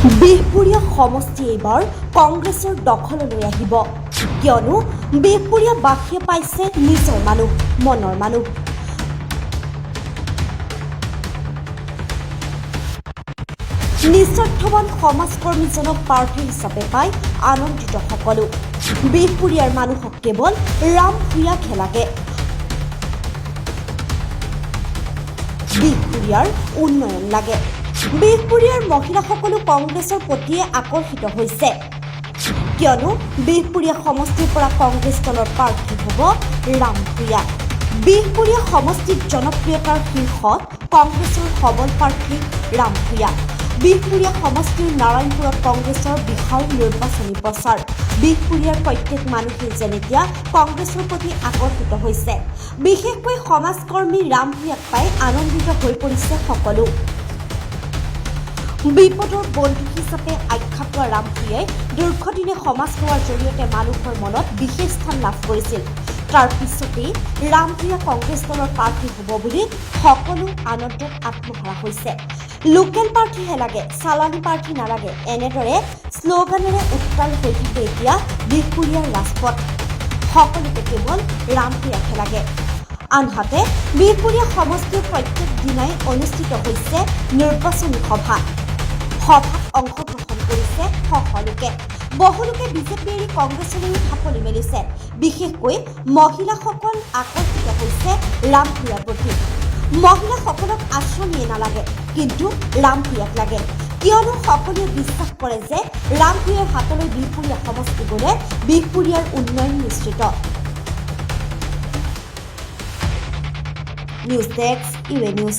বিহপুৰীয়া সমষ্টি এইবাৰ কংগ্ৰেছৰ দখললৈ আহিব কিয়নো বিহপুৰীয়া বাসীয়ে পাইছে নিজৰ মানুহ মনৰ মানুহ নিস্বাৰ্থৱান সমাজকৰ্মীজনক প্ৰাৰ্থী হিচাপে পাই আনন্দিত সকলো বিহপুৰীয়াৰ মানুহক কেৱল ৰাম ভূঞাকহে লাগে বিহপুৰীয়াৰ উন্নয়ন লাগে বিহপুৰীয়াৰ মহিলাসকলো কংগ্ৰেছৰ প্ৰতিয়ে আকৰ্ষিত হৈছে কিয়নো বিহপুৰীয়া সমষ্টিৰ পৰা কংগ্ৰেছ দলৰ প্ৰাৰ্থী হ'ব ৰাম ভূঞা বিহপুৰীয়া সমষ্টিৰ জনপ্ৰিয়তাৰ শীৰ্ষত কংগ্ৰেছৰ সবল প্ৰাৰ্থী ৰাম ভূঞা বিহপুৰীয়া সমষ্টিৰ নাৰায়ণপুৰত কংগ্ৰেছৰ বিশাল নিৰ্বাচনী প্ৰচাৰ বিহপুৰীয়াৰ প্ৰত্যেক মানুহে যেন এতিয়া কংগ্ৰেছৰ প্ৰতি আকৰ্ষিত হৈছে বিশেষকৈ সমাজকৰ্মী ৰাম ভূঞাক পাই আনন্দিত হৈ পৰিছে সকলো বিপদৰ বন্ধু হিচাপে আখ্যা পোৱা ৰাম ভূঞাই দীৰ্ঘদিনে সমাজ সেৱাৰ জৰিয়তে মানুহৰ মনত বিশেষ স্থান লাভ কৰিছিল তাৰ পিছতেই ৰাম ভূঞা কংগ্ৰেছ দলৰ প্ৰাৰ্থী হ'ব বুলি সকলো আনন্দত আত্মহাৰা হৈছে লোকেল প্ৰাৰ্থীহে লাগে চালানী প্ৰাৰ্থী নালাগে এনেদৰে শ্লোগানেৰে উত্তাল হৈ থাকে এতিয়া বিহপুৰীয়াৰ ৰাজপথ সকলোকে কেৱল ৰাম ভূঞাকহে লাগে আনহাতে বিহপুৰীয়া সমষ্টিৰ প্ৰত্যেক দিনাই অনুষ্ঠিত হৈছে নিৰ্বাচনী সভাত অংশগ্ৰহণ কৰিছে সকলোকে বহুলোকে বিজেপি এৰি কংগ্ৰেছলৈ ঢাপলি মেলিছে বিশেষকৈ মহিলাসকল আকৰ্ষিত হৈছে ৰাম ভূঞাৰ প্ৰতি মহিলাসকলক আশ্ৰমীয়ে নালাগে কিন্তু ৰাম ভূঞাক লাগে কিয়নো সকলোৱে বিশ্বাস কৰে যে ৰাম ভূঞাৰ হাতলৈ বিহপুৰীয়া সমষ্টি গ'লে বিহপুৰীয়াৰ উন্নয়ন নিশ্চিত news desk U A news